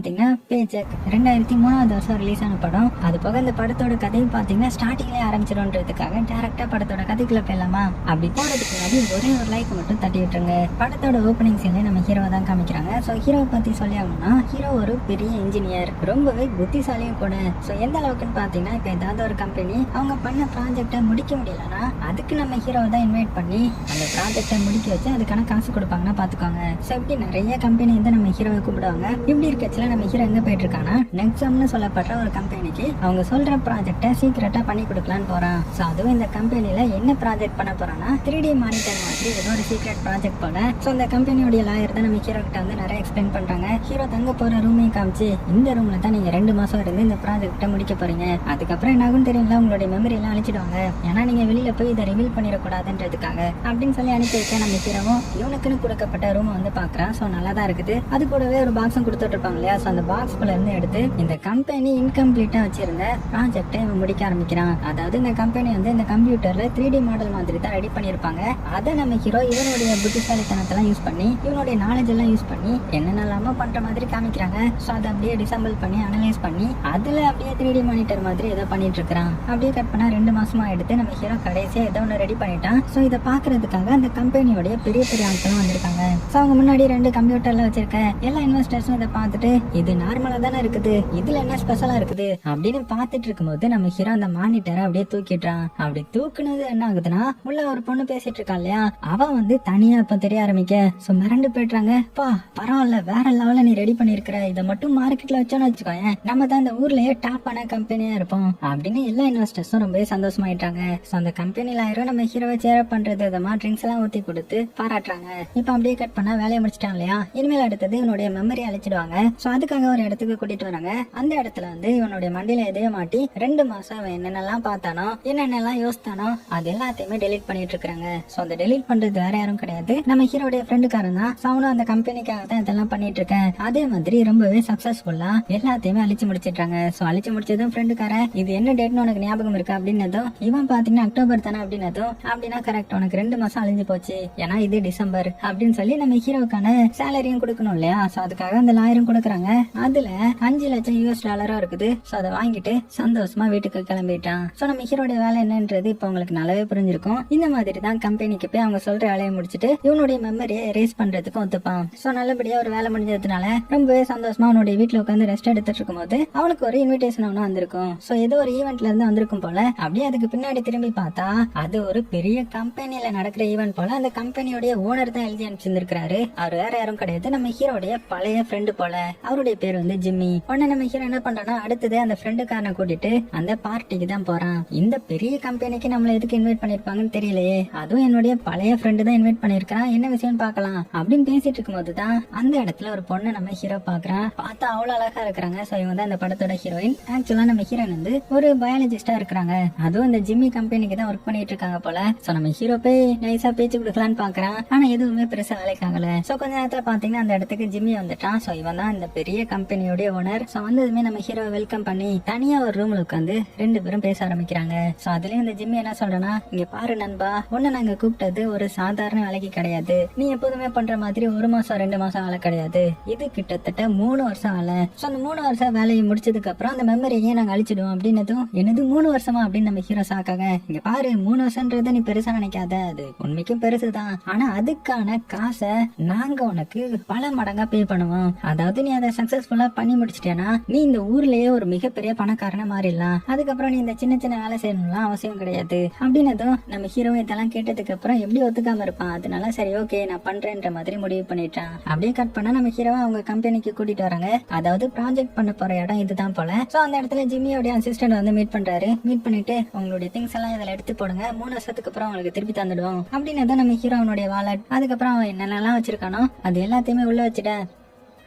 பாத்தீங்கன்னா பேச்சக் 2003வது வருஷம் ரிலீஸ் ஆன படம். அது போக இந்த படத்தோட கதையும் பாத்தீங்கன்னா ஸ்டார்டிங்லேயே ஆரம்பிச்சிடும்ன்றதுக்காக டேரக்டா படத்தோட கதைக்குள்ள போயிடலாமா? அப்படி போறதுக்கு முன்னாடி ஒரே ஒரு லைக் மட்டும் தட்டி விட்டுருங்க. படத்தோட ஓப்பனிங் சீன்ல நம்ம ஹீரோவை தான் காமிக்கிறாங்க. ஸோ ஹீரோவை பத்தி சொல்லி ஆகணும்னா, ஹீரோ ஒரு பெரிய இன்ஜினியர், ரொம்பவே புத்திசாலியும் கூட. ஸோ எந்த அளவுக்குன்னு பாத்தீங்கன்னா, இப்போ ஏதாவது ஒரு கம்பெனி அவங்க பண்ண ப்ராஜெக்டை முடிக்க முடியலன்னா அதுக்கு நம்ம ஹீரோவை தான் இன்வைட் பண்ணி அந்த ப்ராஜெக்டை முடிக்க வச்சு அதுக்கான காசு கொடுப்பாங்கன்னா பாத்துக்கோங்க. ஸோ இப்படி நிறைய கம்பெனி வந்து நம்ம ஹீரோவை கூப்பிடுவாங்க. இப்படி இருக்கச்சுல நம்ம ஹீரோ எங்க போயிட்டு இருக்கானா, நெக்ஸம்னு சொல்லப்படுற ஒரு கம்பெனிக்கு அவங்க சொல்ற ப்ராஜெக்டை சீக்கிரட்டா பண்ணி கொடுக்கலான்னு போறான். ஸோ அதுவும் இந்த கம்பெனில என்ன ப்ராஜெக்ட் பண்ண போறான்னா 3D மானிட்டர் மாதிரி ஏதோ ஒரு சீக்ரெட் ப்ராஜெக்ட் போல. ஸோ அந்த கம்பெனியோட லாயர் தான் நம்ம ஹீரோ கிட்ட வந்து நிறைய எக்ஸ்பிளைன் பண்றாங்க. ஹீரோ தங்க போற ரூமையும் காமிச்சு, இந்த ரூம்ல தான் நீங்க 2 மாசம் இருந்து இந்த ப்ராஜெக்டை முடிக்க போறீங்க. அதுக்கப்புறம் என்ன ஆகும் தெரியல, உங்களுடைய மெமரி எல்லாம் அழிச்சிடுவாங்க. ஏன்னா நீங்க வெளியில போய் இதை ரிவீல் பண்ணிடக்கூடாதுன்றதுக்காக அப்படின்னு சொல்லி அனுப்பி வைக்க நம்ம ஹீரோவும் இவனுக்குன்னு கொடுக்கப்பட்ட ரூம் வந்து பாக்குறான். ஸோ நல்லா தான் இருக்குது. அது கூடவே ஒரு பாக்ஸும் கொடுத்துட்டு இருப்பாங்க இல்லையா? ஸோ அந்த பாக்ஸ்குள்ள இருந்து எடுத்து இந்த கம்பெனி இன்கம்ப்ளீட்டா வச்சிருந்த ப்ராஜெக்டை இவன் முடிக்க ஆரம்பிக்கிறான். அதாவது இந்த கம்பெனி வந்து இந்த கம்ப்யூட்டர்ல 3D மாடல் மாதிரி தான் ரெடி பண்ணிருப்பாங்க. அதை நம்ம ஹீரோ இவனுடைய புத்திசாலித்தனத்தெல்லாம் யூஸ் பண்ணி, இவனுடைய நாலேஜ் எல்லாம் யூஸ் பண்ணி என்னென்னலாமோ பண்ற மாதிரி காமிக்கிறாங்க. ஸோ அதை அப்படியே டிசம்பிள் பண்ணி அனலைஸ் பண்ணி அதுல அப்படியே 3D மானிட்டர் மாதிரி ஏதோ பண்ணிட்டு இருக்கான். அப்படியே கட் பண்ணா 2 மாசமா எடுத்து நம்ம ஹீரோ கடைசியா ஏதோ ஒன்று ரெடி பண்ணிட்டான். ஸோ இதை பாக்குறதுக்காக அந்த கம்பெனியோட பெரிய பெரிய ஆட்களும் வந்திருக்காங்க. ஸோ அவங்க முன்னாடி 2 கம்ப்யூட்டர்ல வச்சிருக்க எல்லா இன்வெஸ்டர்ஸும் இதை பார்த்துட்டு, இது நார்மலா தானே இருக்குது, இதுல என்ன ஸ்பெஷலா இருக்குது அப்படின்னு பாத்துட்டு இருக்கும்போது நம்ம ஹீரோ அந்த மானிட்டரை அப்படியே தூக்கிடுறான். அப்படி தூக்குனது என்ன ஆகுதுன்னா, உள்ள ஒரு பொண்ணு பேசிட்டு இருக்கா இல்லையா, அவன் வந்து தனியா இப்ப தெரிய ஆரம்பிக்க சோ மிரண்டு போயிடுறாங்க. பா பரவாயில்ல, வேற லெவல்ல நீ ரெடி பண்ணிருக்கிற, இதை மட்டும் மார்க்கெட்ல வச்சோன்னு வச்சுக்கோங்க, நம்ம தான் இந்த ஊர்லயே டாப்பான கம்பெனியா இருப்போம் அப்படின்னு எல்லா இன்வெஸ்டர்ஸும் ரொம்பவே சந்தோஷமாயிட்டாங்க. சோ அந்த கம்பெனில ஆயிரம் நம்ம ஹீரோவை சேர் பண்றது விதமா ட்ரிங்க்ஸ் எல்லாம் ஊத்தி கொடுத்து பாராட்டுறாங்க. இப்ப அப்படியே கட் பண்ணா வேலையை முடிச்சிட்டான் இல்லையா, இனிமேல் அடுத்தது இவனுடைய மெமரி அழிச்சிடுவாங்க. சோ அதுக்காக ஒரு இடத்துக்கு கூட்டிட்டு வராங்க. அந்த இடத்துல வந்து இவனுடைய மண்டியில எதையோ மாட்டி 2 மாசம் அவன் என்னென்னலாம் பார்த்தானோ, என்னென்னலாம் யோசித்தானோ அது எல்லாத்தையுமே டெலீட் பண்ணிட்டு இருக்காங்க. சோ அந்த டெலீட் பண்றது வேற யாரும் கிடையாது, நம்ம ஹீரோடைய ஃப்ரெண்டுக்காரன் தான். அவனும் அந்த கம்பெனிக்காக தான் இதெல்லாம் பண்ணிட்டு இருக்கேன். அதே மாதிரி ரொம்பவே சக்சஸ்ஃபுல்லா எல்லாத்தையுமே அழிச்சு முடிச்சிட்டாங்க. சோ அழிச்சு முடிச்சதும் ஃப்ரெண்டுக்காரன், இது என்ன டேட்னு உனக்கு ஞாபகம் இருக்கு அப்படின்னதும், இவன் பாத்தீங்கன்னா அக்டோபர் தானே அப்படின்னதும், அப்படின்னா கரெக்ட், உனக்கு 2 மாசம் அழிஞ்சு போச்சு, ஏன்னா இது டிசம்பர் அப்படின்னு சொல்லி நம்ம ஹீரோக்கான சேலரியும் கொடுக்கணும் இல்லையா? சோ அதுக்காக அந்த லாயரும் கொடுக்குறாங்க. அதுல 5 லட்சம் US டாலரும் இருக்குது. சோ அதை வாங்கிட்டு சந்தோஷமா வீட்டுக்கு கிளம்பிட்டான். சோ நம்ம ஹீரோடைய வேலை என்னன்றது இப்ப உங்களுக்கு நல்லாவே புரிஞ்சிருக்கும். இந்த மாதிரி தான் கம்பெனிக்கு போய் அவங்க சொல்ற வேலையை முடிச்சுட்டு இவனுடைய மெமரியை எரேஸ் பண்றதுக்கு ஒத்துப்பான். சோ நல்லபடியா ஒரு வேலை முடிஞ்சதுனால ரொம்பவே சந்தோஷமா அவனுடைய வீட்டுல உட்காந்து ரெஸ்ட் எடுத்துட்டு இருக்கும் போது அவனுக்கு ஒரு இன்விடேஷன் ஒண்ணு வந்திருக்கும். சோ ஏதோ ஒரு ஈவென்ட்ல இருந்து வந்திருக்கும் போல. அப்படியே அதுக்கு பின்னாடி திரும்பி பார்த்தா அது ஒரு பெரிய கம்பெனில நடக்கிற ஈவென்ட் போல. அந்த கம்பெனியோட ஓனர் தான் எழுதி அனுப்பிச்சிருக்காரு. அவர் வேற யாரும் கிடையாது, நம்ம ஹீரோடைய பழைய ஃப்ரெண்டு போல. அவருடைய பேர் வந்து ஜிம்மி. உடனே நம்ம ஹீரோ என்ன பண்றானா, அடுத்தது அந்த ஃப்ரெண்டுக்காரனை கூட்டிட்டு அந்த பார்ட்டிக்கு தான் போறான். இந்த பெரிய கம்பெனிக்கு நம்மள எதுக்கு இன்வைட் பண்ணிருப்பாங்கன்னு தெரியலையே, அதுவும் என்னுடைய பழைய ஃப்ரெண்டு தான் இன்வைட் பண்ணிருக்கான், என்ன விஷயம் பாக்கலாம் அப்படின்னு பேசிட்டு இருக்கும் போதுதான் அந்த இடத்துல ஒரு பொண்ணு நம்ம ஹீரோ பாக்குறான். பார்த்தா அவ்வளவு அழகா இருக்கிறாங்க. சோ இவங்க தான் இந்த படத்தோட ஹீரோயின். ஆக்சுவலா நம்ம ஹீரோயின் வந்து ஒரு பயாலஜிஸ்டா இருக்கிறாங்க. அதுவும் இந்த ஜிம்மி கம்பெனிக்கு தான் ஒர்க் பண்ணிட்டு இருக்காங்க போல. சோ நம்ம ஹீரோ போய் நைஸா பேச்சு கொடுக்கலான்னு பாக்குறான். ஆனா எதுவுமே பெருசா வேலைக்காகல. சோ கொஞ்ச நேரத்துல பாத்தீங்கன்னா அந்த இடத்துக்கு ஜிம்மி வந்துட்டான். சோ இவன் தான் இந்த பெரிய கம்பெனியோட ஓனர். சோ வந்ததுமே நம்ம ஹீரோ வெல்கம் பண்ணி தனியா ஒரு ரூம்ல உட்காந்து 2 பேரும் பேச ஆரம்பிக்கிறாங்க. சோ அதுலயும் இந்த ஜிம்மி என்ன சொல்றனா, இங்க பாரு நண்பா, உன்னை நாங்க கூப்பிட்டது ஒரு சாதாரண வேலைக்கு கிடையாது. நீ எப்போதுமே பண்ற மாதிரி 1 மாசம் 2 மாசம் வேலை கிடையாது. இது கிட்டத்தட்ட 3 வருஷம் வேலை. சோ அந்த 3 வருஷம் வேலையை முடிச்சதுக்கு அப்புறம் அந்த மெமரியே நாங்க அழிச்சிடுவோம் அப்படின்னதும், என்னது 3 வருஷமா அப்படின்னு நம்ம ஹீரோ சாக்காக, இங்க பாரு 3 வருஷம்ன்றது நீ பெருசா நினைக்காத, அது உண்மைக்கும் பெருசுதான். ஆனா அதுக்கான காசை நாங்க உனக்கு பல மடங்கா பே பண்ணுவோம். அதாவது நீ அதை சக்சஸ்ஃபுல்லா பண்ணி முடிச்சிட்டேன்னா நீ இந்த ஊர்லயே ஒரு மிகப்பெரிய பணக்காரனா மாறிடலாம். அதுக்கப்புறம் நீ இந்த சின்ன சின்ன வேலை செய்யணும்லாம் அவசியம் கிடையாது அப்படின்னதும் நம்ம ஹீரோ இதெல்லாம் கேட்டதுக்கு அப்புறம் எப்படி ஒத்துக்காம இருப்பான். அதனால சரி ஓகே நான் பண்றேன்ற மாதிரி முடிவு பண்ணிட்டான். அப்படியே கட் பண்ணா நம்ம ஹீரோவை அவங்க கம்பெனிக்கு கூட்டிட்டு வராங்க. அதாவது ப்ராஜெக்ட் பண்ண போற இடம் இதுதான் போல. சோ அந்த இடத்துல ஜிம்மியோட அசிஸ்டன்ட் வந்து மீட் பண்றாரு. மீட் பண்ணிட்டு உங்களுடைய திங்ஸ் எல்லாம் இதுல எடுத்து போடுங்க, 3 வருஷத்துக்கு அப்புறம் உங்களுக்கு திருப்பி தந்துடுவோம் அப்படின்னு நம்ம ஹீரோ அவனுடைய வாலெட், அதுக்கப்புறம் அவன் என்னென்னலாம் வச்சிருக்கானோ அது எல்லாத்தையுமே உள்ள வச்சுட்ட.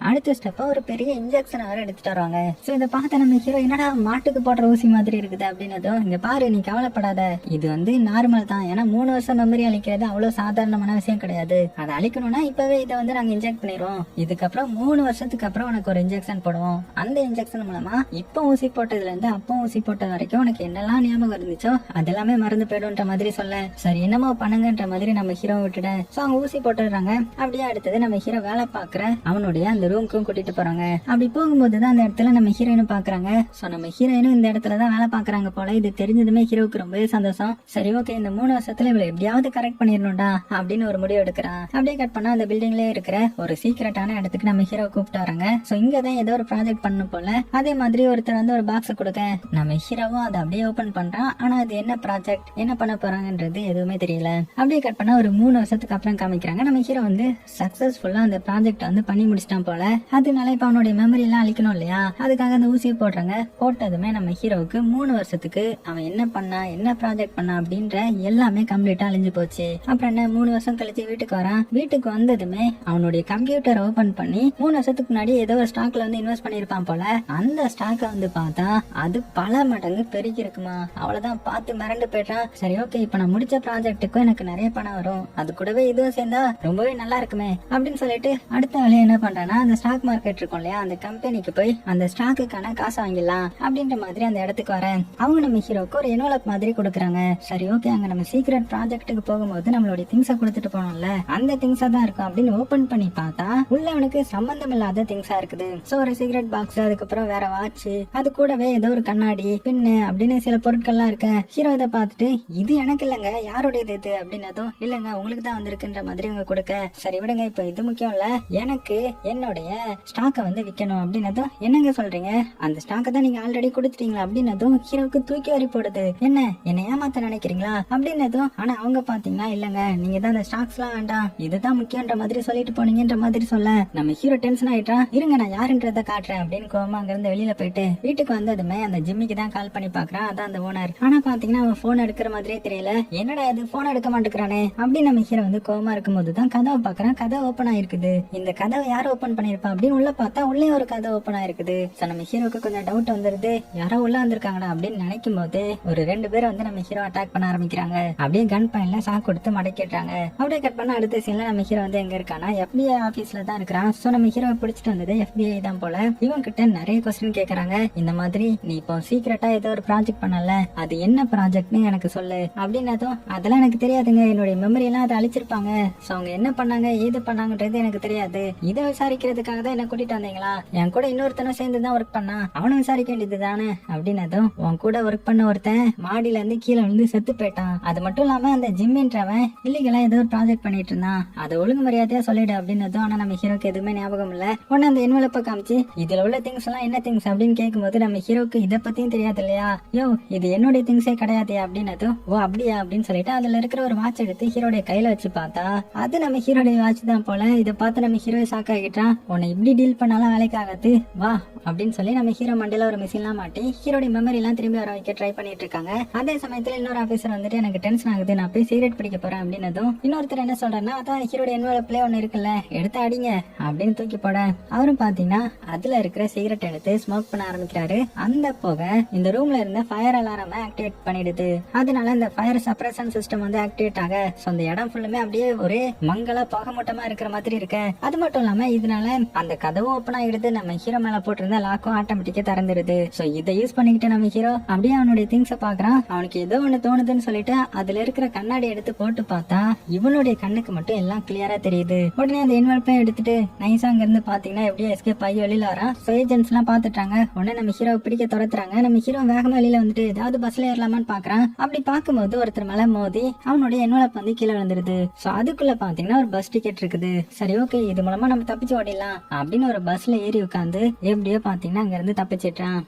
அடுத்த ஸ்டெப்பா ஒரு பெரிய இன்ஜெக்ஷன் வேற எடுத்துட்டு வருவாங்க. சோ இதை பார்த்த நம்ம ஹீரோ, என்னடா மாட்டுக்கு போடுற ஊசி மாதிரி இருக்குது அப்படின்னதும், இங்க பாரு நீ கவலைப்படாத, இது வந்து நார்மல் தான். ஏன்னா 3 வருஷம் மெமரி அழிக்கிறது அவ்வளவு சாதாரணமான விஷயம் கிடையாது. அதை அழிக்கணும்னா இப்பவே இதை வந்து நாங்க இன்ஜெக்ட் பண்ணிடுவோம். இதுக்கப்புறம் 3 வருஷத்துக்கு அப்புறம் உனக்கு ஒரு இன்ஜெக்ஷன் போடுவோம். அந்த இன்ஜெக்ஷன் மூலமா இப்ப ஊசி போட்டதுல இருந்து அப்போ ஊசி போட்ட வரைக்கும் உனக்கு என்னெல்லாம் ஞாபகம் இருந்துச்சோ அதெல்லாமே மறந்து போயிடும்ன்ற மாதிரி சொல்ல, சரி என்னமோ பண்ணுங்கன்ற மாதிரி நம்ம ஹீரோ விட்டுட. சோ அவங்க ஊசி போட்டுடுறாங்க. அப்படியே அடுத்தது நம்ம ஹீரோ வேலை பாக்குற அவனுடைய அந்த ரூமுக்கும் கூட்டிட்டு போறாங்க. அப்படி போகும்போதுதான் அந்த இடத்துல நம்ம ஹீரோயினும் பாக்குறாங்க. சோ நம்ம ஹீரோயினும் இந்த இடத்துலதான் வேலை பாக்குறாங்க போல. இது தெரிஞ்சதுமே ஹீரோவுக்கு ரொம்பவே சந்தோஷம். சரி ஓகே, இந்த 3 வருஷத்துல இவளை எப்படியாவது கரெக்ட் பண்ணிடணும்டா அப்படின்னு ஒரு முடிவு எடுக்கிறான். அப்படியே கட் பண்ணா அந்த பில்டிங்லயே இருக்கிற ஒரு சீக்கிரட்டான இடத்துக்கு நம்ம ஹீரோ கூப்பிட்டு வராங்க. சோ இங்கதான் ஏதோ ஒரு ப்ராஜெக்ட் பண்ணும் போல. அதே மாதிரி ஒருத்தர் வந்து ஒரு பாக்ஸ் கொடுக்க நம்ம ஹீரோவும் அதை அப்படியே ஓபன் பண்றான். ஆனா அது என்ன ப்ராஜெக்ட், என்ன பண்ண போறாங்கன்றது எதுவுமே தெரியல. அப்படியே கட் பண்ணா ஒரு 3 வருஷத்துக்கு அப்புறம் காமிக்கிறாங்க. நம்ம ஹீரோ வந்து சக்சஸ்ஃபுல்லா அந்த ப்ராஜெக்ட் வந்து பண்ணி முடிச்சிட்டான் போல. அதனால இப்ப அவனுடைய மெமரி எல்லாம் அழிக்கணும் இல்லையா, அதுக்காக அந்த ஊசியை போடுறாங்க. போட்டதுமே நம்ம ஹீரோவுக்கு 3 வருஷத்துக்கு அவன் என்ன பண்ணா, என்ன ப்ராஜெக்ட் பண்ணா அப்படின்ற எல்லாமே கம்ப்ளீட்டா அழிஞ்சு போச்சு. அப்புறம் என்ன 3 வருஷம் கழிச்சு வீட்டுக்கு வரான். வீட்டுக்கு வந்ததுமே அவனுடைய கம்ப்யூட்டர் ஓபன் பண்ணி 3 வருஷத்துக்கு முன்னாடி ஏதோ ஒரு ஸ்டாக்ல வந்து இன்வெஸ்ட் பண்ணிருப்பான் போல. அந்த ஸ்டாக்க வந்து பார்த்தா அது பல மடங்கு பெருகி இருக்குமா. அவ்வளவுதான், பார்த்து மிரண்டு போயிட்டான். சரி ஓகே, இப்ப நான் முடிச்ச ப்ராஜெக்ட்டுக்கும் எனக்கு நிறைய பணம் வரும், அது கூடவே இதுவும் சேர்ந்தா ரொம்பவே நல்லா இருக்குமே அப்படின்னு சொல்லிட்டு அடுத்த வேலையை என்ன பண்றான்னா, அந்த ஸ்டாக் மார்க்கெட் இருக்கும் இல்லையா, அந்த கம்பெனிக்கு போய் அந்த ஸ்டாக்குக்கான காசு வாங்கிடலாம் அப்படின்ற மாதிரி அந்த இடத்துக்கு வரேன். அவங்க நம்ம ஹீரோக்கு ஒரு என்வலப் மாதிரி கொடுக்குறாங்க. சரி ஓகே, அங்க நம்ம சீக்ரெட் ப்ராஜெக்ட்டுக்கு போகும்போது நம்மளுடைய திங்ஸை கொடுத்துட்டு போனோம்ல, அந்த திங்ஸா தான் இருக்கும் அப்படின்னு ஓபன் பண்ணி பார்த்தா உள்ள அவனுக்கு சம்பந்தம் இல்லாத திங்ஸா இருக்குது. சோ ஒரு சிகரெட் பாக்ஸ், அதுக்கப்புறம் வேற வாட்ச், அது கூடவே ஏதோ ஒரு கண்ணாடி, பின்னு அப்படின்னு சில பொருட்கள்லாம் இருக்கு. ஹீரோ இதை பார்த்துட்டு இது எனக்கு இல்லங்க, யாருடையது இது அப்படின்னதும் இல்லங்க உங்களுக்கு தான் வந்திருக்குன்ற மாதிரி அவங்க கொடுக்க, சரி விடுங்க இப்ப இது முக்கியம் இல்ல, எனக்கு என்னுடைய ஸ்டாக்க வந்து விற்கணும் அப்படின்னதும் என்னங்க சொல்றீங்க, அந்த ஸ்டாக்க தான் நீங்க ஆல்ரெடி கொடுத்துட்டீங்களா அப்படின்னதும் ஹீரோவுக்கு தூக்கி வரி போடுது. என்ன ஏமாத்த நினைக்கிறீங்களா அப்படின்னதும், ஆனா அவங்க பாத்தீங்கன்னா இல்லங்க நீங்க தான் அந்த ஸ்டாக்ஸ் எல்லாம் வேண்டாம், இதுதான் முக்கியன்ற மாதிரி சொல்லிட்டு போனீங்கன்ற மாதிரி சொல்ல நம்ம ஹீரோ டென்ஷன் ஆயிட்டான். இருங்க நான் யாருன்றத காட்டுறேன் அப்படின்னு கோவமா அங்க இருந்து வெளியில போயிட்டு வீட்டுக்கு வந்ததுமே அந்த ஜிம்மிக்கு தான் கால் பண்ணி பாக்குறான். அதான் அந்த ஓனர். ஆனா பாத்தீங்கன்னா அவன் போன் எடுக்கிற மாதிரியே தெரியல. என்னடா இது போன் எடுக்க மாட்டேங்கிறானே அப்படின்னு நம்ம ஹீரோ வந்து கோவமா இருக்கும்போது தான் கதவை பாக்குறான். கதை ஓபன் ஆயிருக்குது. இந்த கதவை யார் ஓபன் பண்ணிருப்பா அப்படின்னு உள்ள பார்த்தா உள்ளே ஒரு கதை ஓபன் ஆயிருக்குது. நம்ம ஹீரோக்கு கொஞ்சம் டவுட் வந்துருது, யாரோ உள்ள வந்திருக்காங்கடா அப்படின்னு நினைக்கும் போது ஒரு 2 பேர் வந்து நம்ம ஹீரோ அட்டாக் பண்ண ஆரம்பிக்கிறாங்க. அப்படியே கன் பாயிண்ட்ல சாக்கு கொடுத்து மடக்கிடுறாங்க. அப்படியே கட் பண்ண அடுத்த சீன்ல நம்ம ஹீரோ வந்து எங்க இருக்கானா FBI ஆபீஸ்ல தான் இருக்கிறான். சோ நம்ம ஹீரோ பிடிச்சிட்டு வந்தது FBI தான் போல. இவங்க கிட்ட நிறைய கொஸ்டின் கேக்குறாங்க. இந்த மாதிரி நீ இப்போ சீக்கிரட்டா ஏதோ ஒரு ப்ராஜெக்ட் பண்ணல, அது என்ன ப்ராஜெக்ட்னு எனக்கு சொல்லு அப்படின்னதும் அதெல்லாம் எனக்கு தெரியாதுங்க, என்னுடைய மெமரி எல்லாம் அதை அழிச்சிருப்பாங்க, சோ அவங்க என்ன பண்ணாங்க ஏது பண்ணாங்கன்றது எனக்கு தெரியாது, இதை விசாரிக்கிறதுக்காக தான் என்ன கூட்டிட்டு வந்தீங்களா, என் கூட இன்னொருத்தனும் சேர்ந்து தான் ஒர்க் பண்ணா, அவனும் விசாரிக்க வேண்டியது தானே அப்படின்னதும் உன் கூட ஒர்க் பண்ண ஒருத்தன் மாடியில இருந்து கீழே விழுந்து செத்து போயிட்டான், அது மட்டும் இல்லாம அந்த ஜிம்மின்றவன் இல்லீகலா ஏதோ ஒரு ப்ராஜெக்ட் பண்ணிட்டு இருந்தான், அதை ஒழுங்கு மரியாதையா சொல்லிடு அப்படின்னதும் ஆனா நம்ம ஹீரோக்கு எதுவுமே ஞாபகம் இல்ல. உடனே அந்த என்வலப்ப காமிச்சு இதுல உள்ள திங்ஸ் எல்லாம் என்ன திங்ஸ் அப்படின்னு கேட்கும்போது நம்ம ஹீரோக்கு இதை பத்தியும் தெரியாது இல்லையா, யோ இது என்னுடைய திங்ஸே கிடையாது அப்படின்னதும் ஓ அப்படியா அப்படின்னு சொல்லிட்டு அதுல இருக்கிற ஒரு வாட்ச் எடுத்து ஹீரோடைய கையில வச்சு பார்த்தா அது நம்ம ஹீரோடைய வாட்ச் தான் போல. இதை பார்த்து நம்ம ஹீரோ ஷாக் ஆகிட்டான். உன்னை இப்படி டீல் பண்ணாலும் வேலைக்கு ஆகாது வா அப்படின்னு சொல்லி நம்ம ஹீரோ மண்டையில ஒரு மிஷின் எல்லாம் மாட்டி ஹீரோடைய மெமரி எல்லாம் திரும்பி வர வைக்க ட்ரை பண்ணிட்டு இருக்காங்க. அதே சமயத்துல இன்னொரு ஆபீசர் வந்துட்டு எனக்கு டென்ஷன் ஆகுது, நான் போய் சிகரெட் பிடிக்க போறேன் அப்படின்னதும் இன்னொருத்தர் என்ன சொல்றேன்னா அதான் ஹீரோட என்வலப்ல ஒண்ணு இருக்குல்ல எடுத்து அடிங்க அப்படின்னு தூக்கி போட அவரும் பாத்தீங்கன்னா அதுல இருக்கிற சிகரெட் எடுத்து ஸ்மோக் பண்ண ஆரம்பிக்கிறாரு. அந்த புகை இந்த ரூம்ல இருந்த ஃபயர் அலாரம் ஆக்டிவேட் பண்ணிடுது. அதனால இந்த ஃபயர் சப்ரஷன் சிஸ்டம் வந்து ஆக்டிவேட் ஆக அந்த இடம் ஃபுல்லுமே அப்படியே ஒரே மங்கள புகை மூட்டமா இருக்கிற மாதிரி இருக்கு. அது மட்டும் இல்லாம இதனால அந்த கதவும் ஓப்பன் ஆயிடுது. நம்ம ஹீரோ மேல போட்டிருந்த லாக்கும் ஆட்டோமேட்டிக்கா திறந்துருது. சோ இதை யூஸ் பண்ணிக்கிட்டு நம்ம ஹீரோ அப்படியே அவனுடைய திங்ஸ பாக்குறான். அவனுக்கு ஏதோ ஒண்ணு தோணுதுன்னு சொல்லிட்டு அதுல இருக்கிற கண்ணாடி எடுத்து போட்டு பார்த்தா இவனுடைய கண்ணுக்கு மட்டும் எல்லாம் கிளியரா தெரியுது. உடனே அந்த இன்வெல்பையும் எடுத்துட்டு நைஸா அங்க இருந்து பாத்தீங்கன்னா எப்படியோ எஸ்கேப் ஆகி வெளியில வரான். ஏஜென்ட்ஸ் எல்லாம் பாத்துட்டாங்க. உடனே நம்ம ஹீரோ பிடிக்க துரத்துறாங்க. நம்ம ஹீரோ வேகமா வெளியில வந்துட்டு ஏதாவது பஸ்ல ஏறலாமான்னு பாக்குறான். அப்படி பாக்கும்போது ஒருத்தர் மேல மோதி அவனுடைய என்வலப் வந்து கீழே விழுந்துருது. சோ அதுக்குள்ள பாத்தீங்கன்னா ஒரு பஸ் டிக்கெட் இருக்குது. சரி ஓகே இது மூலமா நம்ம தப்பிச்சு ஓடிடலாம் அப்படின்னு ஒரு பஸ்ல ஏறி உட்காந்து எப்படியோ பாத்தீங்கன்னா அங்க இருந்து தப்பிச்சிட்டான்.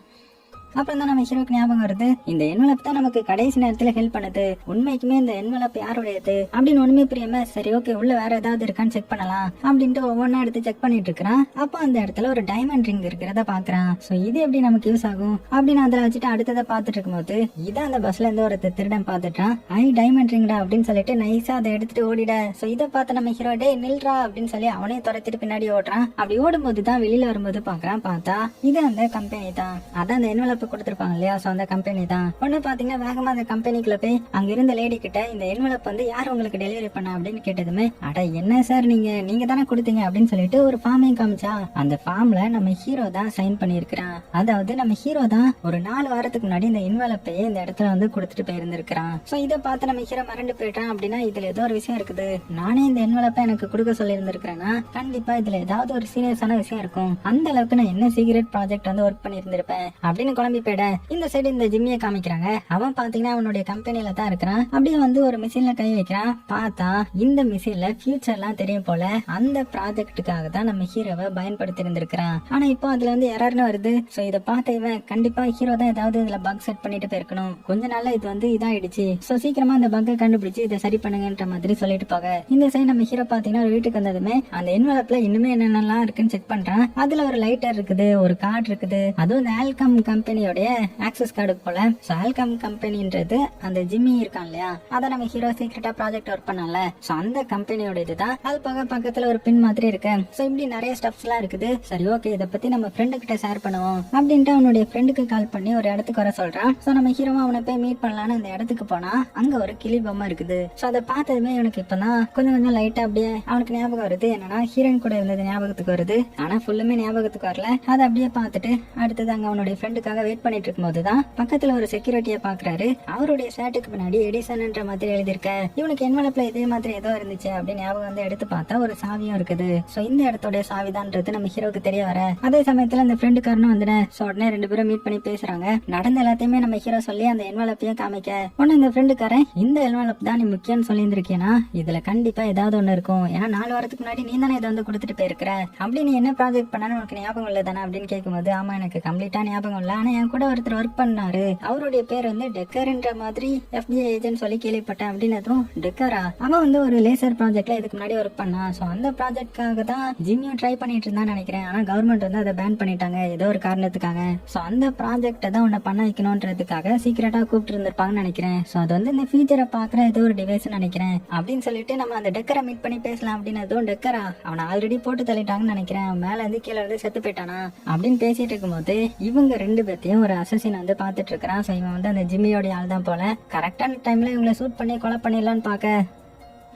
அப்புறம் தான் நம்ம ஹீரோக்கு ஞாபகம் வருது இந்த என்வலப் தான் நமக்கு கடைசி நேரத்துல ஹெல்ப் பண்ணுது, உண்மைக்குமே இந்த என்வலப் யாருடையது அப்படின்னு ஒண்ணுமே புரியாம சரி ஓகே உள்ள வேற ஏதாவது இருக்கான்னு செக் பண்ணலாம் அப்படின்ட்டு ஒவ்வொன்னா எடுத்து செக் பண்ணிட்டு இருக்கிறான். அப்போ அந்த இடத்துல ஒரு டைமண்ட் ரிங் இருக்கிறத பாக்குறான். சோ இது எப்படி நமக்கு யூஸ் ஆகும் அப்படின்னு அதுல வச்சுட்டு அடுத்ததை பாத்துட்டு இருக்கும்போது இதான் அந்த பஸ்ல இருந்து ஒரு திருடன் பாத்துட்டான். டைமண்ட் ரிங்டா அப்படின்னு சொல்லிட்டு நைஸா அதை எடுத்துட்டு ஓடிட. சோ இதை பார்த்து நம்ம ஹீரோ டே நில்றா அப்படின்னு சொல்லி அவனையும் துரத்திட்டு பின்னாடி ஓடுறான். அப்படி ஓடும்போது தான் வெளியில வரும்போது பாக்குறான். பார்த்தா இது அந்த கம்பெனி தான். அதான் அந்த என்வலப் என்வலப் கொடுத்திருப்பாங்க இல்லையா, சோ அந்த கம்பெனி தான். ஒண்ணு பாத்தீங்கன்னா வேகமா அந்த கம்பெனிக்குள்ள போய் அங்க இருந்த லேடி கிட்ட இந்த என்வலப் வந்து யார் உங்களுக்கு டெலிவரி பண்ணா அப்படின்னு கேட்டதுமே, அட என்ன சார் நீங்க தானே கொடுத்தீங்க அப்படின்னு சொல்லிட்டு ஒரு ஃபார்மையும் காமிச்சா. அந்த ஃபார்ம்ல நம்ம ஹீரோ தான் சைன் பண்ணிருக்கான். அதாவது நம்ம ஹீரோ தான் ஒரு 4 வாரத்துக்கு முன்னாடி இந்த என்வலப்பையே இந்த இடத்துல வந்து கொடுத்துட்டு போயிருந்திருக்கான். சோ இதை பார்த்து நம்ம ஹீரோ மறந்து போயிட்டான். அப்படின்னா இதுல ஏதோ ஒரு விஷயம் இருக்குது, நானே இந்த என்வலப்பை எனக்கு கொடுக்க சொல்லி இருந்திருக்கிறேன்னா கண்டிப்பா இதுல ஏதாவது ஒரு சீரியஸான விஷயம் இருக்கும், அந்த அளவுக்கு நான் என்ன சீக்ரெட் ப்ராஜெக்ட் வந்து ஒர்க் பண்ணிருந்திருப்பேன் அப்படின்னு குழம்பி போயிட. இந்த சைடு இந்த ஜிம்மியை காமிக்கிறாங்க. அவன் பாத்தீங்கன்னா அவனுடைய கம்பெனில தான் இருக்கிறான். அப்படியே வந்து ஒரு மிஷின்ல கை வைக்கிறான். பார்த்தா இந்த மிஷின்ல ஃபியூச்சர்லாம் தெரியும் போல அந்த ப்ராஜெக்டுக்காக தான் நம்ம ஹீரோவை பயன்படுத்தி இருந்திருக்கிறான். ஆனா இப்போ அதுல வந்து எரர்னு வருது. சோ இதை பார்த்த இவன் கண்டிப்பா ஹீரோ தான் ஏதாவது இதுல பக் செட் பண்ணிட்டு போயிருக்கணும், கொஞ்ச நாள்ல இது வந்து இதாயிடுச்சு, சோ சீக்கிரமா அந்த பக்கை கண்டுபிடிச்சு இதை சரி பண்ணுங்கன்ற மாதிரி சொல்லிட்டு போக. இந்த சைடு நம்ம ஹீரோ பாத்தீங்கன்னா ஒரு வீட்டுக்கு வந்ததுமே அந்த என்வலப்ல இன்னுமே என்னென்னலாம் இருக்குன்னு செக் பண்றான். அதுல ஒரு லைட்டர் இருக்குது, ஒரு கார்டு இருக்குது, அதுவும் இந்த ஆல்கம் கம்பெனியோட ஆக்சஸ் கார்டு போல. சோ ஆல்கம் கம்பெனின்றது அந்த ஜிம்மி இருக்கான் இல்லையா, அத நம்ம ஹீரோ சீக்கிரட்டா ப்ராஜெக்ட் ஒர்க் பண்ணல, சோ அந்த கம்பெனியோட இதுதான். அது போக பக்கத்துல ஒரு பின் மாதிரி இருக்கு. சோ இப்படி நிறைய ஸ்டெப்ஸ் எல்லாம் இருக்குது. சரி ஓகே, இதை பத்தி நம்ம ஃப்ரெண்டு கிட்ட ஷேர் பண்ணுவோம் அப்படின்ட்டு அவனுடைய ஃப்ரெண்டுக்கு கால் பண்ணி ஒரு இடத்துக்கு வர சொல்றான். சோ நம்ம ஹீரோ அவனை போய் மீட் பண்ணலான்னு அந்த இடத்துக்கு போனா அங்க ஒரு கிளி பொம்மை இருக்குது. சோ அதை பார்த்ததுமே இவனுக்கு இப்பதான் கொஞ்சம் லைட்டா அப்படியே அவனுக்கு ஞாபகம் வருது, என்னன்னா ஹீரோயின் கூட இருந்தது ஞாபகத்துக்கு வருது. ஆனா ஃபுல்லுமே ஞாபகத்துக்கு வரல. அதை அப்படியே பார்த்துட்டு அடுத்தது அங்க அவனுடைய ஃப்ரெண்டுக்காக வெயிட் பண்ணிட்டு இருக்கும் போதுதான் பக்கத்துல ஒரு செக்யூரிட்டியை பாக்குறாரு. அவருடைய ஷர்ட்டுக்கு பின்னாடி எடிசன்ன்ற மாதிரி எழுதிருக்க. இவனுக்கு என்வலப்ல இதே மாதிரி ஏதோ இருந்துச்சு அப்படின்னு ஞாபகம் வந்து எடுத்து பார்த்தா ஒரு சாவியும் இருக்குது. சோ இந்த இடத்தோட சாவிதான்றது நம்ம ஹீரோக்கு தெரிய வர, அதே சமயத்துல அந்த ஃப்ரெண்டுக்காரனும் வந்துட. சோ உடனே 2 பேரும் மீட் பண்ணி பேசுறாங்க. நடந்த எல்லாத்தையுமே நம்ம ஹீரோ சொல்லி அந்த என்வலப்பையும் காமிக்க, உடனே இந்த ஃப்ரெண்டுக்காரன் இந்த என்வலப் தான் நீ முக்கியம்னு சொல்லி இருந்திருக்கேனா, இதுல கண்டிப்பா ஏதாவது ஒண்ணு இருக்கும், ஏன்னா 4 வாரத்துக்கு முன்னாடி நீ தானே இதை வந்து கொடுத்துட்டு போயிருக்கிற, அப்படி நீ என்ன ப்ராஜெக்ட் பண்ணான்னு உனக்கு ஞாபகம் இல்ல தானே அப்படின்னு கேட்கும்போது, ஆமா எனக்கு கம்ப்ளீட்டா ஞாபகம் இல்ல, ஆனா என் கூட ஒருத்தர் ஒர்க் பண்ணாரு, அவருடைய பேர் வந்து டெக்கர்ன்ற மாதிரி FBI ஏஜென்ட் சொல்லி கேள்விப்பட்டேன் அப்படின்னதும், டெக்கரா, அவன் வந்து ஒரு லேசர் ப்ராஜெக்ட்ல இதுக்கு முன்னாடி ஒர்க் பண்ணா, சோ அந்த ப்ராஜெக்ட்காக தான் ஜிம்மியும் ட்ரை பண்ணிட்டு இருந்தான்னு நினைக்கிறேன், ஆனா கவர்மெண்ட் வந்து அதை பேன் பண்ணிட்டாங்க ஏதோ ஒரு காரணத்துக்காக, சோ அந்த ப்ராஜெக்ட தான் உன்னை பண்ண வைக்கணும்ன்றதுக்காக சீக்கிரட்டா கூப்பிட்டு இருந்திருப்பாங்கன்னு நினைக்கிறேன், சோ அது வந்து இந்த ஃபியூச்சரை பாக்குற ஏதோ ஒரு டிவைஸ் நினைக்கிறேன் அப்படின்னு சொல்லிட்டு நம்ம அந்த டெக்கரை மீட் பண்ணி பேசலாம் அப்படின்னதும், டெக்கரா அவனை ஆல்ரெடி போட்டு தள்ளிட்டாங்கன்னு நினைக்கிறேன், மேல இருந்து கீழே இருந்து செத்து போயிட்டானா அப்படின்னு பேசிட்டு இருக்கும்போது இவங்க 2 பேர்த்தையும் ஒரு அசசின் வந்து பாத்துட்டு இருக்கிறான். சோ இவன் வந்து அந்த ஜிம்மியோட ஆள் தான் போல. கரெக்டான டைம்ல இவங்களை சூட் பண்ணி கொலை பண்ணிடலான்னு பாக்க,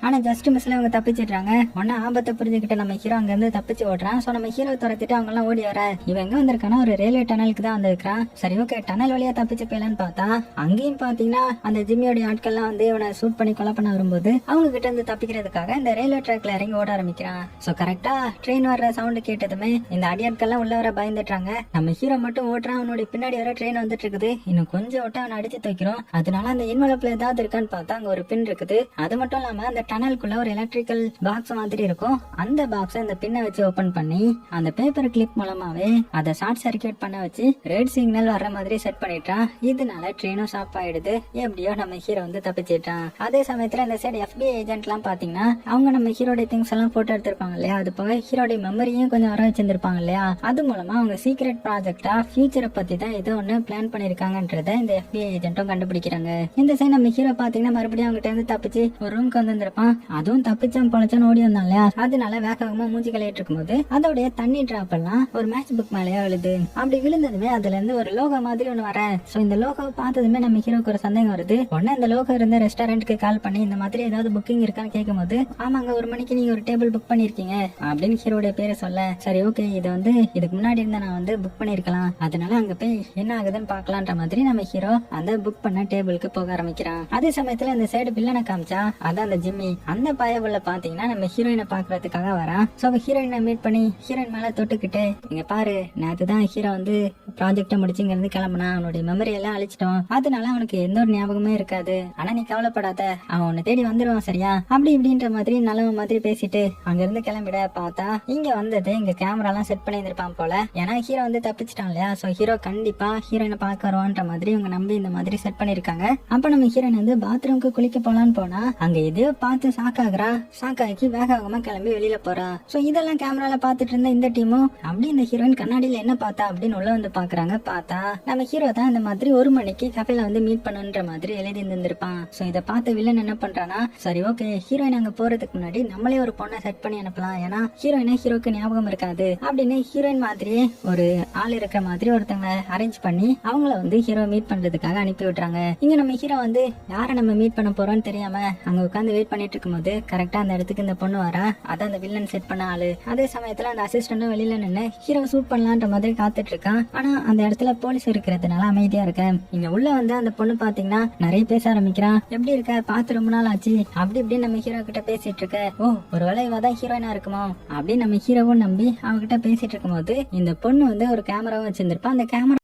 ஆனா ஜஸ்ட் மிஸ்ல இவங்க தப்பிச்சிடுறாங்க. ஒன்னு ஆபத்தை புரிஞ்சுக்கிட்ட நம்ம ஹீரோ அங்க இருந்து தப்பிச்சு ஓடுறான். சோ நம்ம ஹீரோ துரத்திட்டு அவங்க எல்லாம் ஓடி வர, இவன் எங்க வந்திருக்கானா ஒரு ரயில்வே டனலுக்கு தான் வந்திருக்கான். சரி ஓகே, டனல் வழியா தப்பிச்சு போயலான்னு பார்த்தா அங்கேயும் பாத்தீங்கன்னா அந்த ஜிம்மியோட ஆட்கள்லாம் வந்து இவனை சூட் பண்ணி கொலை பண்ண வரும்போது அவங்க கிட்ட இருந்து தப்பிக்கிறதுக்காக இந்த ரயில்வே ட்ராக்ல இறங்கி ஓட ஆரம்பிக்கிறான். சோ கரெக்டா ட்ரெயின் வர்ற சவுண்ட் கேட்டதுமே இந்த அடியாட்கள்லாம் உள்ள வர பயந்துட்டாங்க. நம்ம ஹீரோ மட்டும் ஓட்டுறான். அவனுடைய பின்னாடி வர ட்ரெயின் வந்துட்டு இருக்குது. இன்னும் கொஞ்சம் ஓட்ட அவனை அடிச்சு தூக்கிறோம். அதனால அந்த என்வலப்ல ஏதாவது இருக்கான்னு பார்த்தா அங்க ஒரு பின் இருக்குது. அது மட்டும் இல்லாம அந்த டனலுக்குள்ள ஒரு எலக்ட்ரிக்கல் பாக்ஸ் மாதிரி இருக்கும். அந்த பாக்ஸ் அந்த பின்னை வச்சு ஓபன் பண்ணி அந்த பேப்பர் கிளிப் மூலமாவே அதை ஷார்ட் சர்க்கியூட் பண்ண வச்சு ரெட் சிக்னல் வர்ற மாதிரி செட் பண்ணிட்டான். இதனால ட்ரெயினும் ஸ்டாப் ஆயிடுது. எப்படியோ நம்ம ஹீரோ வந்து தப்பிச்சிட்டான். அதே சமயத்துல இந்த சைடு FBI ஏஜென்ட் எல்லாம் பாத்தீங்கன்னா அவங்க நம்ம ஹீரோடைய திங்ஸ் எல்லாம் போட்டோ எடுத்திருப்பாங்க இல்லையா, அது போக ஹீரோடைய மெமரியும் கொஞ்சம் வர வச்சிருந்திருப்பாங்க இல்லையா, அது மூலமா அவங்க சீக்ரெட் ப்ராஜெக்டா ஃபியூச்சரை பத்தி தான் ஏதோ ஒண்ணு பிளான் பண்ணிருக்காங்கன்றத இந்த FBI ஏஜென்ட்டும் கண்டுபிடிக்கிறாங்க. இந்த சைடு நம்ம ஹீரோ பாத்தீங்கன்னா மறுபடியும் அவங்க இருந்து தப்பிச்சு ஒரு ரூம்க்கு வந்திருப்பான். அதுவும் தப்பிச்சான் பொழைச்சான்னு ஓடி வந்தான் இல்லையா, அதனால வேகமா மூஞ்சி கலையிட்டு இருக்கும்போது அதோடைய தண்ணி டிராப் எல்லாம் ஒரு மேட்ச் புக் மேலேயே விழுது. அப்படி விழுந்ததுமே அதுல இருந்து ஒரு லோகோ மாதிரி ஒண்ணு வர. சோ இந்த லோகோ பார்த்ததுமே நம்ம ஹீரோக்கு ஒரு சந்தேகம் வருது. உடனே இந்த லோகோ இருந்த ரெஸ்டாரண்ட்க்கு கால் பண்ணி இந்த மாதிரி ஏதாவது புக்கிங் இருக்கான்னு கேட்கும்போது, ஆமாங்க 1 மணிக்கு நீங்க ஒரு டேபிள் புக் பண்ணிருக்கீங்க அப்படின்னு ஹீரோடைய பேரை சொல்ல, சரி ஓகே இது வந்து இதுக்கு முன்னாடி இருந்தா நான் வந்து புக் பண்ணிருக்கலாம், அதனால அங்க போய் என்ன ஆகுதுன்னு பாக்கலான்ற மாதிரி நம்ம ஹீரோ அந்த புக் பண்ண டேபிளுக்கு போக ஆரம்பிக்கிறான். அதே சமயத்துல இந்த சைடு பில்லனை காமிச்சா அதான் அந்த ஜிம்மி. அந்த பயவுள்ள பாத்தீங்கன்னா நம்ம ஹீரோயினை பாக்குறதுக்காக வரான். சோ ஹீரோயினை மீட் பண்ணி ஹீரோயின் மேல தொட்டுக்கிட்டு, இங்க பாரு நேத்துதான் ஹீரோ வந்து ப்ராஜெக்ட முடிச்சுங்க இருந்து கிளம்புனா, அவனுடைய மெமரி எல்லாம் அழிச்சிட்டோம், அதனால அவனுக்கு எந்த ஒரு ஞாபகமே இருக்காது, ஆனா நீ கவலைப்படாத அவன் உன்னை தேடி வந்துருவான் சரியா அப்படி இப்படின்ற மாதிரி நல்லவ மாதிரி பேசிட்டு அங்க இருந்து கிளம்பிட. பார்த்தா இங்க வந்தது இங்க கேமரா எல்லாம் செட் பண்ணி இருப்பான் போல, ஏன்னா ஹீரோ வந்து தப்பிச்சிட்டான் இல்லையா, சோ ஹீரோ கண்டிப்பா ஹீரோயினை பார்க்க வருவான்ற மாதிரி இவங்க நம்பி இந்த மாதிரி செட் பண்ணிருக்காங்க. அப்ப நம்ம ஹீரோயின் வந்து பாத்ரூம்க்கு குளிக்க போலான்னு போனா அங்க எதையோ பார்த்து ஷாக் ஆகுறா. ஷாக் ஆகி வேக வேகமா கிளம்பி வெளியில போறா. சோ இதெல்லாம் கேமரால பாத்துட்டு இருந்த இந்த டீமும் அப்படி இந்த ஹீரோயின் கண்ணாடியில என்ன பார்த்தா அப்படின்னு உள்ள வந்து பாக்குறாங்க. பார்த்தா நம்ம ஹீரோ தான் இந்த மாதிரி 1 மணிக்கு கஃபேல வந்து மீட் பண்ணுன்ற மாதிரி எழுதி இருந்திருப்பான். சோ இதை பார்த்த வில்லன் என்ன பண்றானா, சரி ஓகே ஹீரோயின் அங்க போறதுக்கு முன்னாடி நம்மளே ஒரு பொண்ணை செட் பண்ணி அனுப்பலாம், ஏன்னா ஹீரோயினா ஹீரோக்கு ஞாபகம் இருக்காது அப்படின்னு ஹீரோயின் மாதிரியே ஒரு ஆள் இருக்கிற மாதிரி ஒருத்தவங்க அரேஞ்ச் பண்ணி அவங்கள வந்து ஹீரோ மீட் பண்றதுக்காக அனுப்பி விட்டுறாங்க. இங்க நம்ம ஹீரோ வந்து யாரை நம்ம மீட் பண்ண போறோம்னு தெரியாம அங்க உட்காந்து வெயிட் பண்ணிட்டு இருக்கும்போது கரெக்டா அந்த இடத்துக்கு இந்த பொண்ணு வரா. அதான் அந்த வில்லன் செட் பண்ண ஆளு. அதே சமயத்துல அந்த அசிஸ்டன்டும் வெளியில நின்று ஹீரோ ஷூட் பண்ணலான்ற மாதிரி காத்துட்டு இருக்கான். ஆனா அந்த இடத்துல போலீஸ் இருக்கிறதுனால அமைதியா இருக்க. இங்க உள்ள வந்து அந்த பொண்ணு பாத்தீங்கன்னா நிறைய பேச ஆரம்பிக்கிறான். எப்படி இருக்க, பார்த்து ரொம்ப நாள் ஆச்சு அப்படி இப்படி நம்ம ஹீரோ கிட்ட பேசிட்டு இருக்க. ஓ ஒருவேளை இவதான் ஹீரோயினா இருக்குமோ அப்படின்னு நம்ம ஹீரோவும் நம்பி அவகிட்ட பேசிட்டு இருக்கும் போது இந்த பொண்ணு வந்து ஒரு கேமராவும் வச்சிருந்திருப்பா. அந்த கேமரா